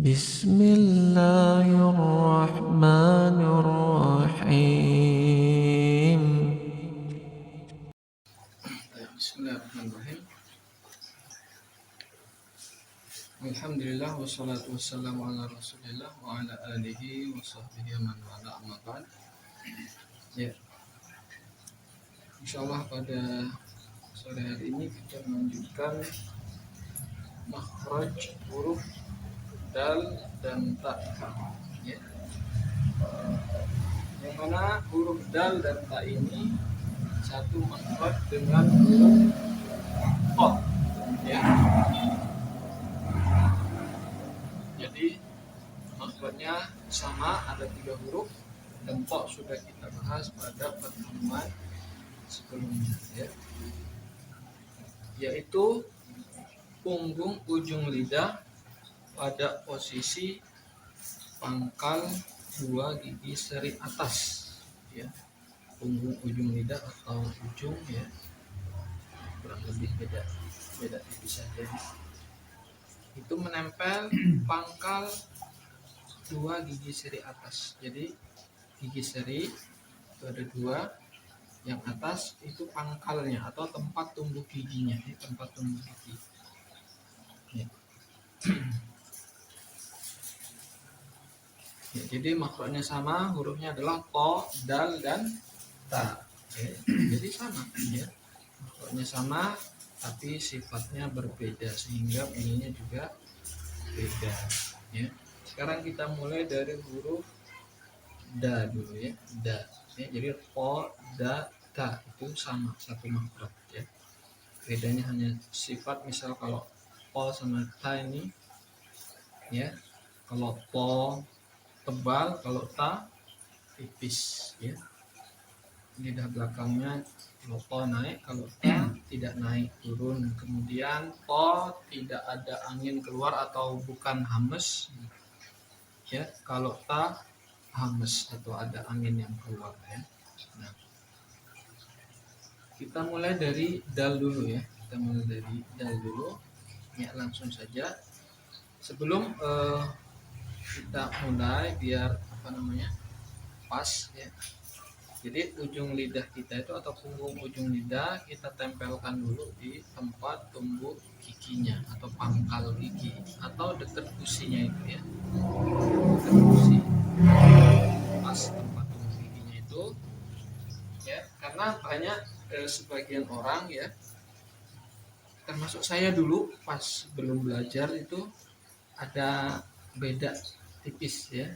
Bismillahirrahmanirrahim. Bismillahirrahmanirrahim. Alhamdulillah wassalatu wassalamu ala Rasulillah wa ala alihi wa sahbihi man wala amma ba'd. Ya. Insyaallah pada sore hari ini kita melanjutkan makhraj huruf dal dan ta. Ya. Yang mana huruf dal dan ta ini satu makhraj dengan huruf ta. Ya. Jadi makhrajnya sama, ada 3 huruf dan ta sudah kita bahas pada pertemuan sebelumnya, ya. Yaitu punggung ujung lidah pada posisi pangkal 2 gigi seri atas, ya. Punggung ujung lidah atau ujung, ya, kurang lebih beda tipis saja. Itu menempel pangkal 2 gigi seri atas. Jadi gigi seri itu ada 2, yang atas itu pangkalnya atau tempat tumbuh giginya, ini tempat tumbuh gigi. Ya. Ya, jadi makhrajnya sama, hurufnya adalah to, dal, dan ta. Ya, jadi sama, ya. Makhrajnya sama, tapi sifatnya berbeda sehingga bunyinya juga beda, ya. Sekarang kita mulai dari huruf da dulu, ya. Da, ya. Jadi po, da, ta itu sama, satu makhraj, ya. Bedanya hanya sifat, misal kalau po sama ta ini, ya, kalau po tebal, kalau ta tipis, ya. Lidah belakangnya kalau po naik, kalau ta tidak naik, turun. Kemudian po tidak ada angin keluar atau bukan hames, ya. Kalau ta hames atau ada angin yang keluar, ya. Nah, kita mulai dari dal dulu, ya. Ya, langsung saja. Sebelum kita mulai, biar pas, ya. Jadi ujung lidah kita itu atau punggung ujung lidah kita tempelkan dulu di tempat tumbuh giginya atau pangkal gigi atau dekat gusinya itu, ya. Dekat gusi, pas tempat tumbuh giginya itu, ya. Karena banyak sebagian orang, ya, termasuk saya dulu pas belum belajar itu ada beda tipis, ya,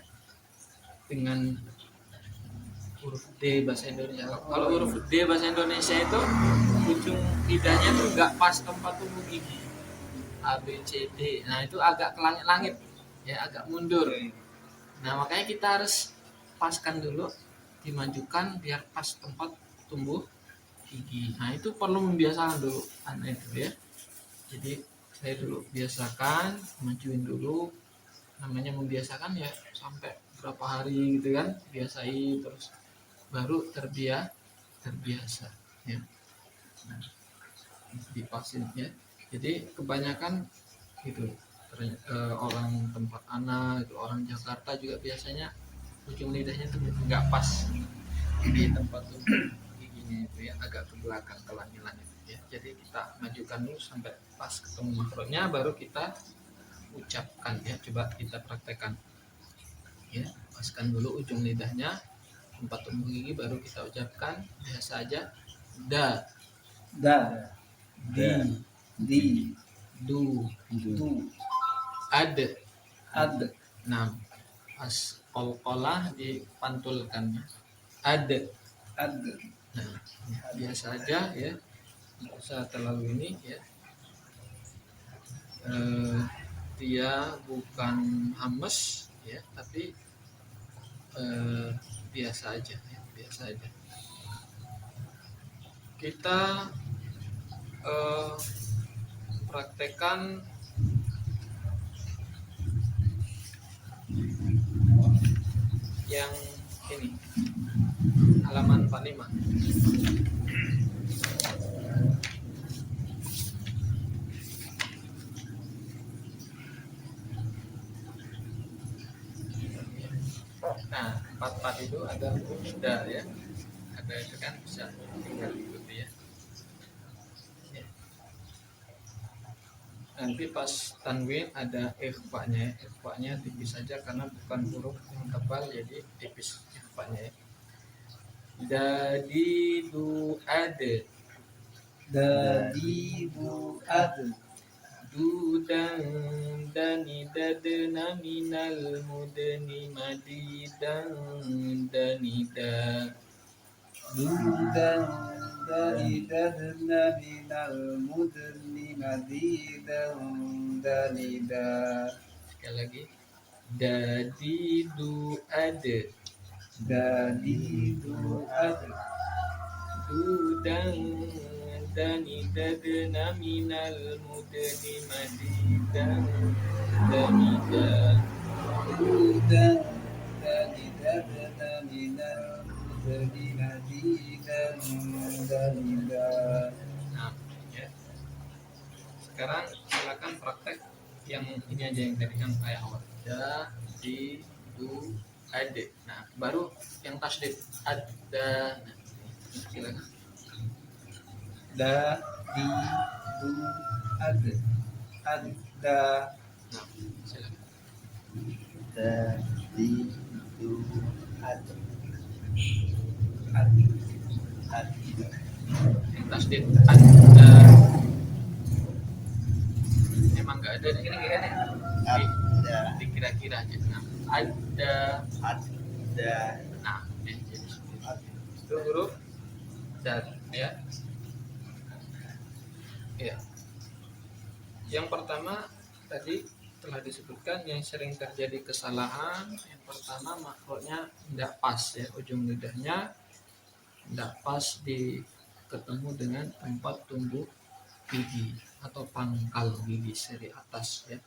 dengan huruf D bahasa Indonesia. Kalau huruf D bahasa Indonesia itu ujung lidahnya tuh nggak pas tempat tumbuh gigi, A, B, C, D. Nah, itu agak ke langit-langit, ya, agak mundur. Nah, makanya kita harus paskan dulu, dimajukan biar pas tempat tumbuh gigi. Nah, itu perlu membiasakan dulu, itu, ya. Jadi saya dulu biasakan, majuin dulu. Namanya membiasakan, ya, sampai berapa hari gitu kan, biasain terus baru terbiasa, ya. Nah, dipasin, ya. Jadi kebanyakan gitu, orang tempat anak itu, orang Jakarta juga biasanya ujung lidahnya tuh nggak pas di tempat tumbuh giginya itu, ya, agak ke belakang, ke langit-langit, ya. Jadi kita majukan dulu sampai pas ketemu makronya, baru kita ucapkan, ya. Coba kita praktekkan, ya. Paskan dulu ujung lidahnya, tempat tumbuh gigi, baru kita ucapkan biasa aja. Da, di, du, ad. Nah, pas kol-kolah dipantulkan, ad. Nah, biasa aja, ya, nggak usah terlalu ini, ya. Dia bukan hames, ya, tapi biasa aja, ya, biasa aja. Kita praktekkan yang ini, halaman 45. Nah, empat itu ada huruf da ya. Ada itu kan bisa tinggal ikuti ya. Ya. Nanti pas tanwin ada ikhfa-nya. Ikhfa-nya tipis saja karena bukan huruf yang tebal, jadi tipis ikhfa-nya ya. Dadi du ade Dadi bu ad. dudan dani dadna minal mudni madidan danida. Dudan dari dadna minal mudni madidan dalida. Sekali lagi, dadi du ade Dadi bu ad. dudan dani dadna minal mudni madidan danida. Dudan dari dadna minal mudni madidan dalida. Nah, ya. Sekarang silakan praktek yang ini aja, yang tadi yang kayak awal. Da, di, du, ade. Nah, baru yang tasdid ada. Nah, silakan. Dadi bu ad. Ada. Nah, silakan. Dadi bu ad. Ad. Ad. Yang tasdid ada. Emang nggak ada ini kayaknya. Ada. Dikira-kira aja. Nah, ada. Ada. Nah, jadi seperti itu huruf dan ya. Ya. Yang pertama tadi telah disebutkan yang sering terjadi kesalahan. Yang pertama makhrajnya tidak pas ya, ujung lidahnya tidak pas ketemu dengan tempat tumbuh gigi atau pangkal gigi seri atas ya.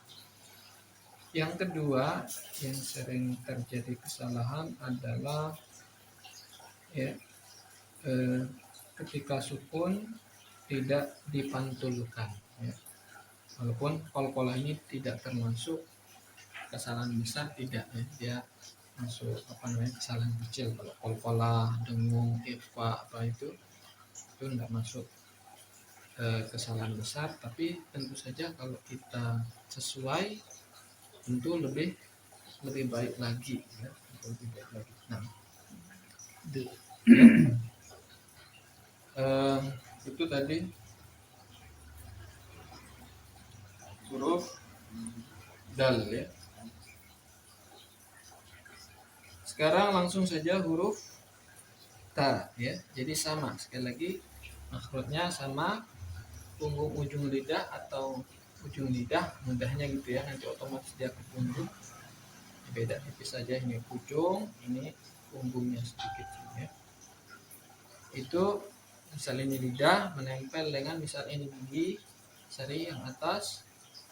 Yang kedua yang sering terjadi kesalahan adalah ya, ketika sukun tidak dipantulkan ya. Walaupun qalqalah ini tidak termasuk kesalahan besar, tidak ya, dia masuk kesalahan kecil. Kalau qalqalah, dengung, ikhfa apa itu tidak masuk kesalahan besar, tapi tentu saja kalau kita sesuai tentu lebih baik lagi ya, lebih baik lagi. Nah, itu tadi huruf dal ya. Sekarang langsung saja huruf ta ya. Jadi sama, sekali lagi makhrajnya sama, punggung ujung lidah atau ujung lidah mudahnya gitu ya, nanti otomatis dia ke punggung. Beda tipis saja, ini ujung, ini punggungnya sedikit ya. Itu misalnya ini lidah menempel dengan misalnya ini gigi seri yang atas.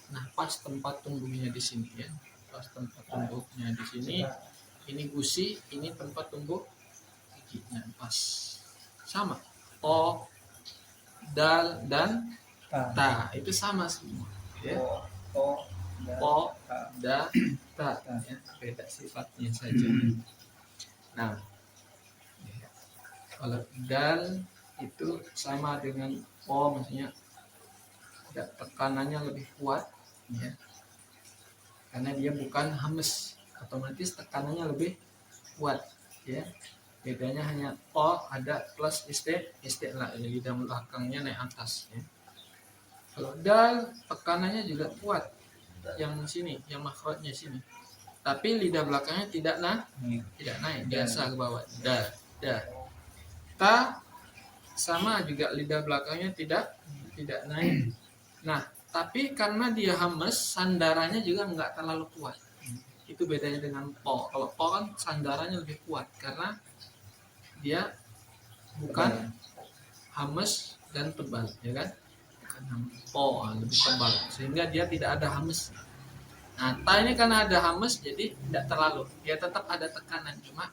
Nah, pas tempat tumbuhnya di sini ya. Pas tempat tumbuhnya di sini. Ini gusi, ini tempat tumbuh giginya pas. Sama. O, dal dan ta itu sama semua ya. Po, da, ta ya. Beda sifatnya saja. Nah, kalau dal itu sama dengan po, maksudnya tekanannya lebih kuat ya, karena dia bukan hames, otomatis tekanannya lebih kuat ya. Bedanya hanya po ada plus istilah, lidah belakangnya naik atas ya. Kalau dal tekanannya juga kuat, yang sini, yang makhrajnya sini, tapi lidah belakangnya tidak naik, biasa ke bawah. Da. Ta sama juga, lidah belakangnya tidak naik. Nah, tapi karena dia hames, sandarannya juga nggak terlalu kuat. Itu bedanya dengan po. Kalau po kan sandarannya lebih kuat karena dia bukan hames dan tebal, ya kan? Karena po lebih tebal, sehingga dia tidak ada hames. Nah, ta ini karena ada hames, jadi tidak terlalu. Dia tetap ada tekanan, cuma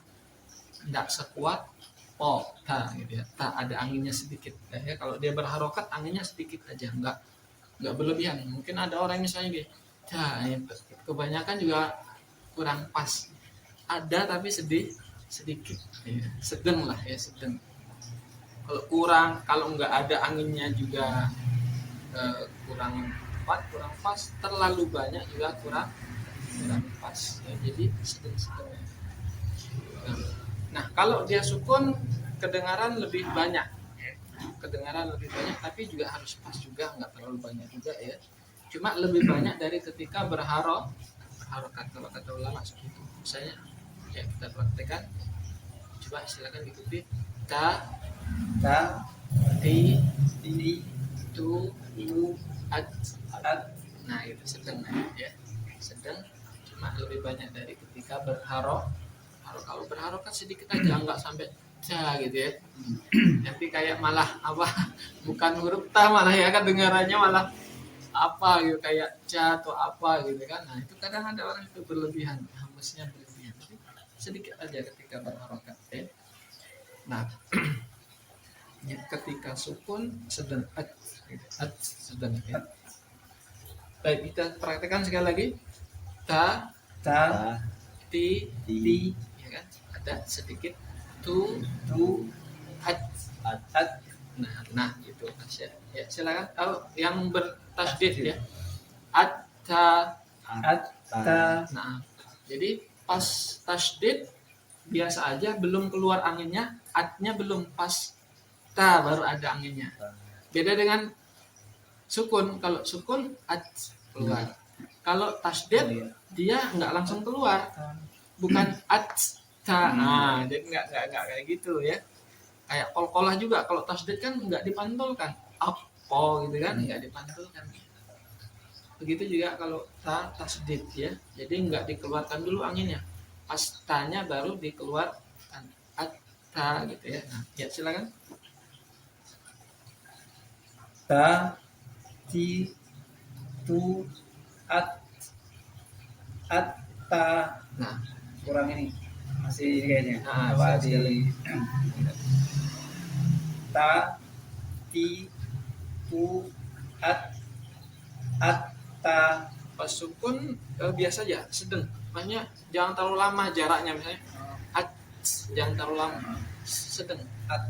tidak sekuat po, ta gitu ya. Ta ada anginnya sedikit. Ya, kalau dia berharokat anginnya sedikit aja, nggak berlebihan. Mungkin ada orang misalnya gitu, ya, kebanyakan juga kurang pas. ada tapi sedikit ya. Sedang lah ya, sedang. Kalau kurang, kalau nggak ada anginnya juga kurang tepat, kurang pas, terlalu banyak juga kurang pas ya. Jadi sedang-sedang. Nah, kalau dia sukun kedengaran lebih banyak, tapi juga harus pas juga, nggak terlalu banyak juga ya. Cuma lebih banyak dari ketika berharokat, kalau kata ulama seperti itu. Misalnya ya kita praktekkan, coba silakan ikuti. Ta, ta, ti, ti, tu, tu, at. at, Nah itu sedang ya, sedang, cuma lebih banyak dari ketika berharokat. Kalau berharokat sedikit aja, nggak sampai ca gitu ya. Nanti kayak malah apa, bukan huruf ta malah ya, kan dengarannya malah apa gitu, kayak ca atau apa gitu kan. Nah itu kadang ada orang itu berlebihan, hamesnya berlebihan. Jadi, sedikit aja ketika berharokat ya. Nah ya, ketika sukun sedang at sedang ya. Baik, kita praktekkan sekali lagi. Ta, ta, ti, ti, ya kan, ada sedikit. Tu, tu, at. at, Nah itu ya, silakan. Kalau yang bertasdid ya, at, ta. at, ta, Nah jadi pas tasdid biasa aja, belum keluar anginnya, atnya belum pas, ta baru ada anginnya. Beda dengan sukun. Kalau sukun at keluar. Kalau tasdid dia nggak langsung keluar, bukan at ta. Nah, jadi nggak kayak gitu ya. Kayak kol-kolah juga, kalau tasdid kan nggak dipantulkan, apa gitu kan, nggak dipantulkan. Begitu juga kalau ta tasdid ya, jadi nggak dikeluarkan dulu anginnya, pas tanya baru dikeluarkan at ta gitu ya. Nah, ya silakan. ta, ti, tu, at, ta. Nah, Kurang ini masih kayaknya. Nah, Apa bisa di ta, ti, tu, at, ta. pas sukun biasa aja, sedang. Makanya jangan terlalu lama jaraknya, misalnya at, jangan terlalu lama, sedang. At.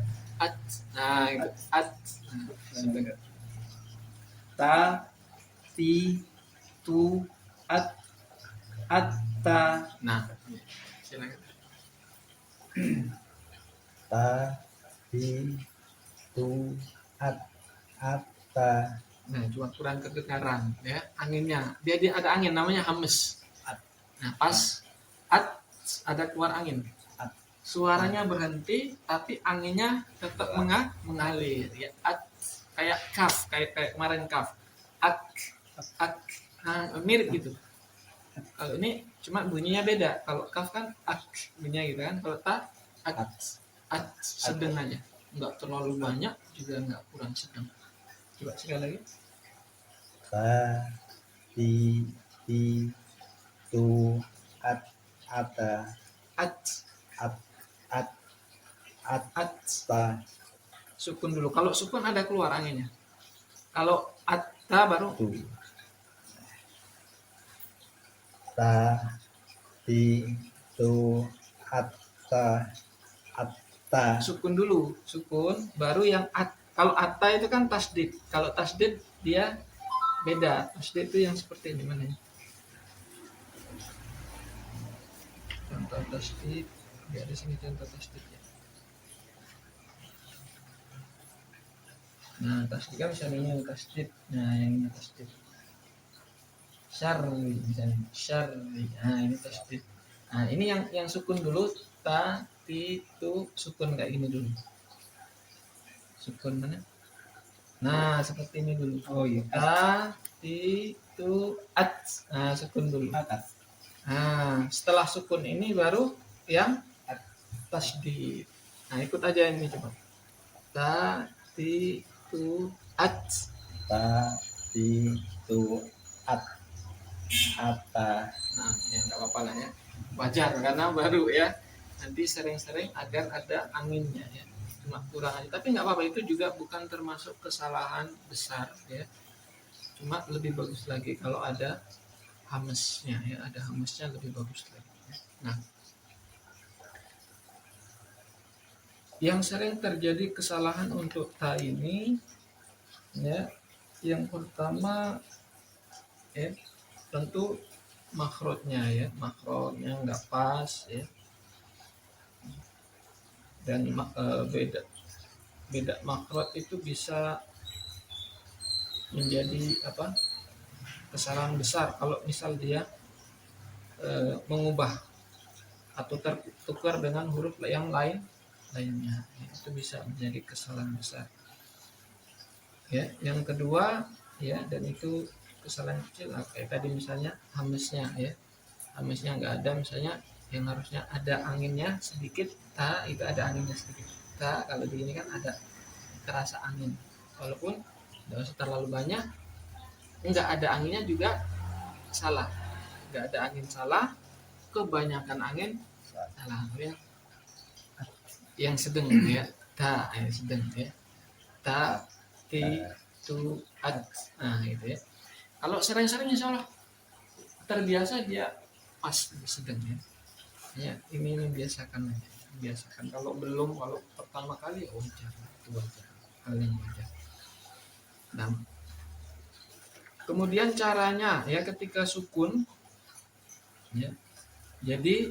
Nah, itu at. Nah, sedang. Ta, ti, tu, at, ta. Nah, silakan. Ta, ti, tu, at, ta. Nah, cuma kurang kedengaran ya anginnya. Dia ada angin namanya hames. Nah, pas at ada keluar angin. Suaranya berhenti tapi anginnya tetap mengalir ya. At kayak kaf, kayak kemarin kaf. Ak, nah, mirip gitu. Kalau ini cuma bunyinya beda. Kalau kaf kan ak bunyinya gitu kan. Kalau ta at sedang aja. Enggak terlalu banyak juga enggak kurang sedang. Coba sekali lagi. Ta, ti, tu, at, ta. At, ta. Sukun dulu. Kalau sukun ada keluar anginnya. Kalau atta baru Tu. Ta, ti, tu, ta. sukun dulu. Sukun baru yang at. Kalau atta itu kan tasdid. Kalau tasdid dia beda. Tasdid itu yang seperti ini, mana ya? Contoh tasdid. Ya, di sini contoh tasdid ya. Nah, tasdid kan misalnya ini tasdid. Nah, yang ini tasdid. Syarri misalnya. Syarri. Nah, ini tasdid. Nah, ini yang sukun dulu. Ta, ti, tu, sukun kayak gini dulu. Sukun mana? Nah, seperti ini dulu. Oh iya. Ta, ti, tu, at. Nah, sukun dulu. Atas. Nah, setelah sukun ini baru yang tasdid. Nah, ikut aja ini coba. Ta, ti, tu, at. Ta, ti, tu, at, ta. Nah, ya nggak apa-apa lah ya. Wajar karena baru ya. Nanti sering-sering agar ada anginnya ya. Cuma kurang aja. Tapi nggak apa-apa, itu juga bukan termasuk kesalahan besar ya. Cuma lebih bagus lagi kalau ada hamesnya ya, ada hamesnya lebih bagus lagi. Nah, Yang sering terjadi kesalahan untuk ta ini, ya, yang pertama, ya, tentu makhrajnya nggak pas, ya, dan beda beda makhraj itu bisa menjadi apa, kesalahan besar kalau misal dia mengubah atau tertukar dengan huruf yang lainnya, itu bisa menjadi kesalahan besar, ya. Yang kedua, ya, dan itu kesalahan kecil, kayak tadi misalnya hamisnya, ya, hamisnya nggak ada, misalnya yang harusnya ada anginnya sedikit, ta itu ada anginnya sedikit, ta kalau di ini kan ada terasa angin, walaupun nggak usah terlalu banyak. Nggak ada anginnya juga salah, nggak ada angin salah, kebanyakan angin salah, ya. Yang sedang, ya, ta yang sedang, ya, ta ti tu at, nah gitu, ya. Kalau sering-sering insya Allah terbiasa dia pas sedang, ya. Ya, ini biasakan aja, biasakan. Kalau belum, kalau pertama kali wajar, itu wajar, hal yang wajar. Nah, kemudian caranya, ya, ketika sukun, ya, jadi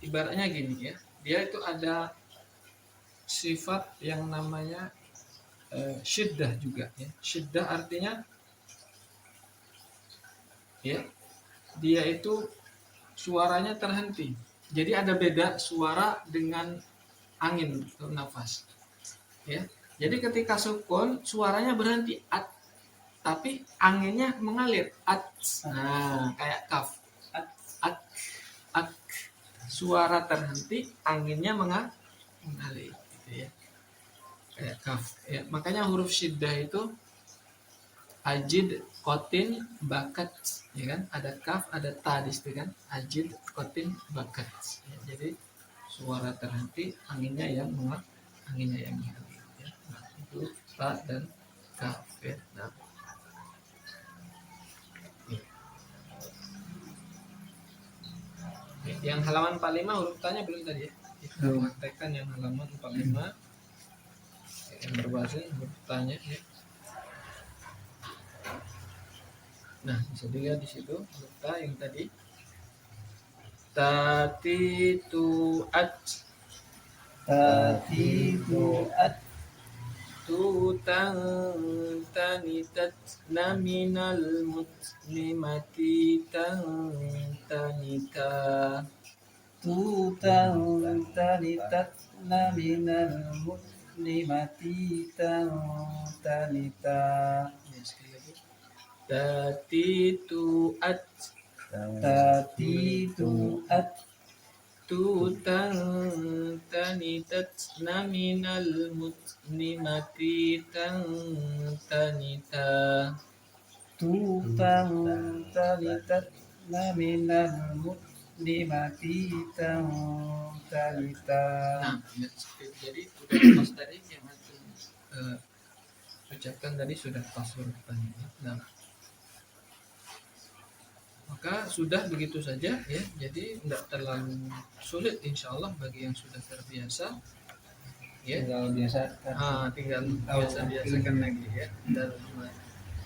ibaratnya gini, ya, dia itu ada sifat yang namanya syiddah juga, ya. Syiddah artinya, ya, dia itu suaranya terhenti. Jadi ada beda suara dengan angin atau nafas, ya. Jadi ketika sukun suaranya berhenti at, tapi anginnya mengalir at. Nah, kayak kaf at at at, suara terhenti, anginnya mengalir, gitu, ya. Kayak kaf, ya. Makanya huruf syiddah itu ajid, kotin, bakat, ya kan? Ada kaf, ada ta di situ kan? Ajid, kotin, bakat. Ya, jadi suara terhenti, anginnya yang mengalir, ya. Nah, itu ta dan kaf, ya. Nah, ya. Yang halaman 45 huruf tanya belum tadi, ya? Kita praktekkan yang halaman 45 yang berbasis huruf tanya, ya. Nah, bisa dilihat di situ huruf ta yang tadi. Tati tu at, tati tu at, tu tang tanitat naminal muslimati tang tanita. tu tang tanitat minal muslimati tang tanita. Ya, sekali lagi. Tati tu at, Tati tu at, tu tang tanitat naminal muslimati tang tanita. tu tang tanitat minal muslimati tang tanita. Nah, ya, jadi udah pas tadi yang antum ucapkan tadi sudah pas urutannya. Nah, maka sudah begitu saja, ya. Jadi tidak terlalu sulit insya Allah bagi yang sudah terbiasa, ya. Tinggal biasa-biasakan lagi, ya. Dan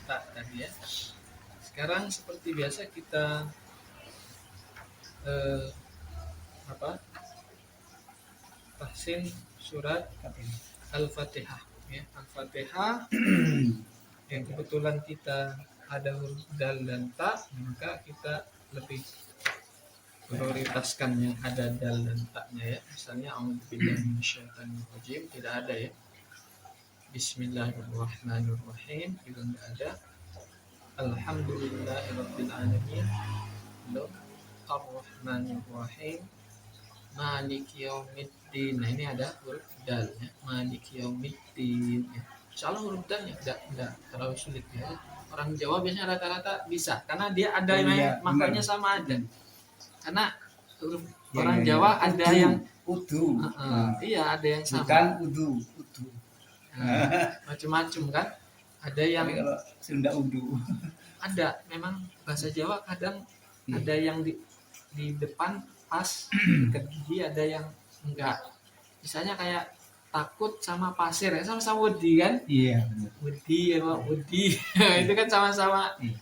tak tadi, ya. Sekarang seperti biasa kita tahsin surat Al-Fatihah, ya. Al-Fatihah yang kebetulan kita ada huruf dal dan ta, maka kita lebih prioritaskan yang ada dal dan ta-nya, ya. Misalnya a'udzubillahi minasyaitonirrajim tidak ada, ya. Bismillahirrahmanirrahim juga enggak ada. Alhamdulillahirabbil alamin belum. Ar-Rahmanirrahim Maliki yaumiddin. Nah, ini ada huruf dal, ya. Maliki yaumiddin, ya. Insyaallah huruf dalnya tidak terlalu sulit, ya. Orang Jawa biasanya rata-rata bisa karena dia ada makanya sama aja. Karena huruf orang Jawa ada udu, yang udu. Iya, ada yang sama. Bukan udu. Macam-macam kan. Ada yang kalau Sunda udu. Ada memang bahasa Jawa kadang ada yang di depan pas ke gigi, ada yang enggak. Misalnya kayak takut sama pasir ya, sama-sama wedi kan, Iya benar. wedi emang wedi. Itu kan sama-sama. Iya.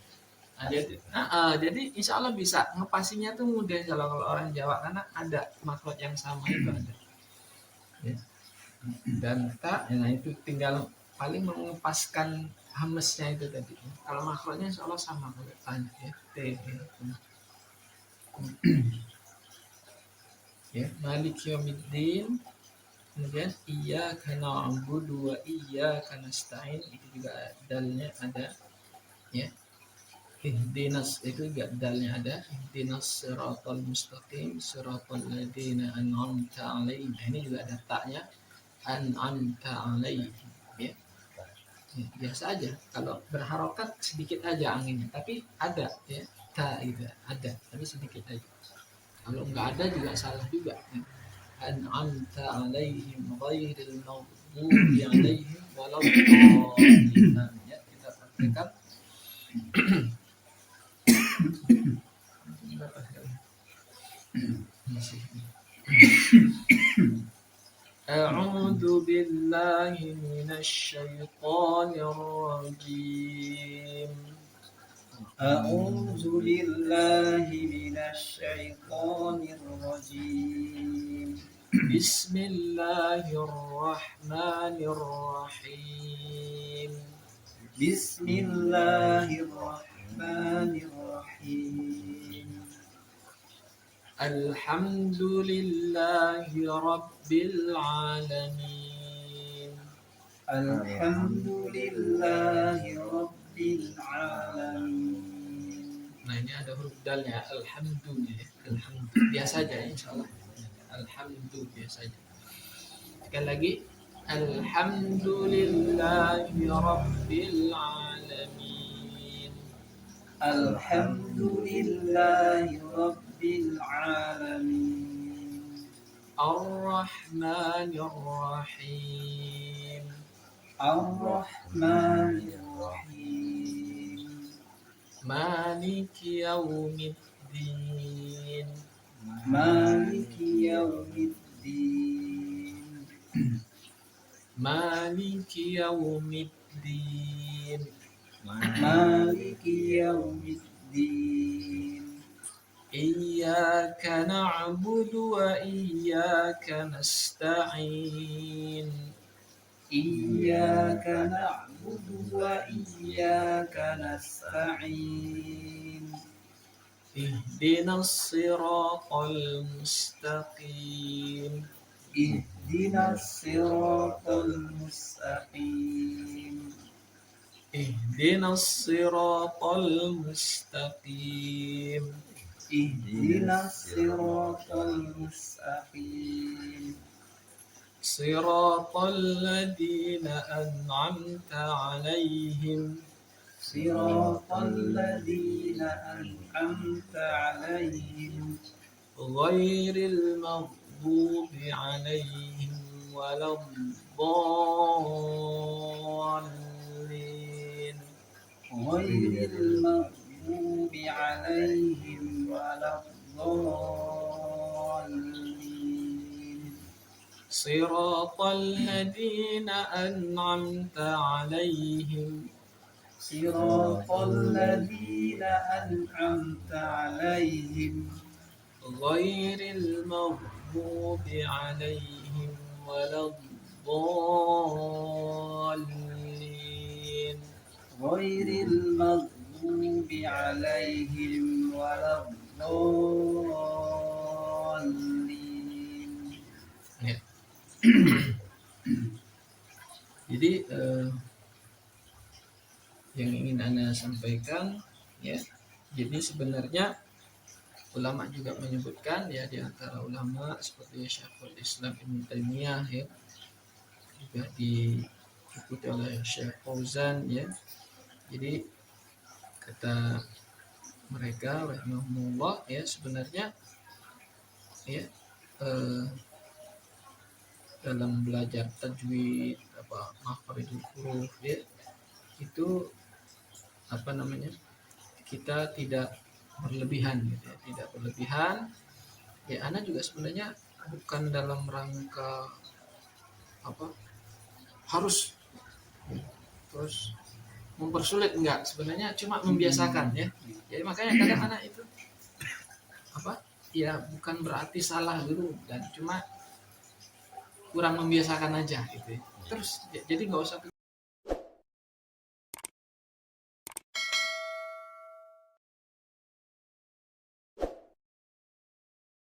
Jadi insya Allah bisa ngepasinya tuh mudah kalau orang Jawa karena ada makrot yang sama itu ada. Ya. Dan tak, nah itu tinggal paling mengepaskan hamesnya itu tadi. Kalau makrotnya insya Allah sama kalau tanya ya. T. Ya, Malik Yaumiddin. Kemudian iyyaka na'budu wa iyyaka nasta'in, itu juga dalnya ada ya. Ihdinas itu juga dalnya ada, ihdinas siratal mustaqim siratal ladzina an'amta 'alaihim. Nah, ini juga ada taknya, an'amta 'alaihim ya. Ya, biasa aja kalau berharokat sedikit aja anginnya, tapi ada ya, ta gitu ada, tapi sedikit aja. Kalau nggak ada juga salah juga ya. An'amta 'alaihim ghairil maghdubi 'alaihim waladdallin. Ya, kita praktekkan. أعوذ بالله من الشيطان الرجيم. أعوذ بالله من الشيطان الرجيم. بسم الله الرحمن الرحيم. بسم الله الرحمن الرحيم. الحمد لله رب العالمين. الحمد لله رب العالمين. Nah, ini ada huruf dalnya, alhamdulillah. Alhamdulillah biasa aja insyaallah. Alhamdulillah biasa aja. Sekali lagi, alhamdulillahi rabbil alamin. Alhamdulillahi rabbil alamin. Ar-Rahmanir Rahim. Ar-Rahmanir Rahim. Maliki yaumiddin. Maliki yaumiddin. Maliki yaumiddin. Maliki yaumiddin. Iyyaka na'budu wa iyyaka nasta'in. Iyyaka na'budu wa iyyaka nasta'in. Ihdinas siratal mustaqim. Ihdinas siratal mustaqim. Ihdinas siratal mustaqim. Ihdinas siratal mustaqim. Siratal ladzina an'amta 'alaihim. Siratal ladzina an'amta 'alaihim. Ghairil maghdubi 'alaihim waladdallin. Ghairil maghdubi 'alaihim waladdallin. Siratal ladzina an'amta 'alaihim. Siratal ladzina an'amta 'alaihim. Ghairil maghdubi 'alaihim waladdallin. Ghairil maghdubi 'alaihim waladdallin. Ya. Jadi yang ingin Anda sampaikan ya. Jadi sebenarnya ulama juga menyebutkan ya, di antara ulama seperti Syekhul Islam Ibnu Taimiyah ya, juga diikuti oleh Syekh Fauzan ya. Jadi kata mereka rahimahumullah ya, sebenarnya ya dalam belajar tajwid makhrijul huruf ya, itu kita tidak berlebihan gitu ya, tidak berlebihan ya. Ana juga sebenarnya bukan dalam rangka apa harus terus mempersulit, enggak, sebenarnya cuma membiasakan ya. Jadi makanya kadang anak itu apa ya bukan berarti salah dulu, dan cuma kurang membiasakan aja gitu ya. Terus jadi nggak usah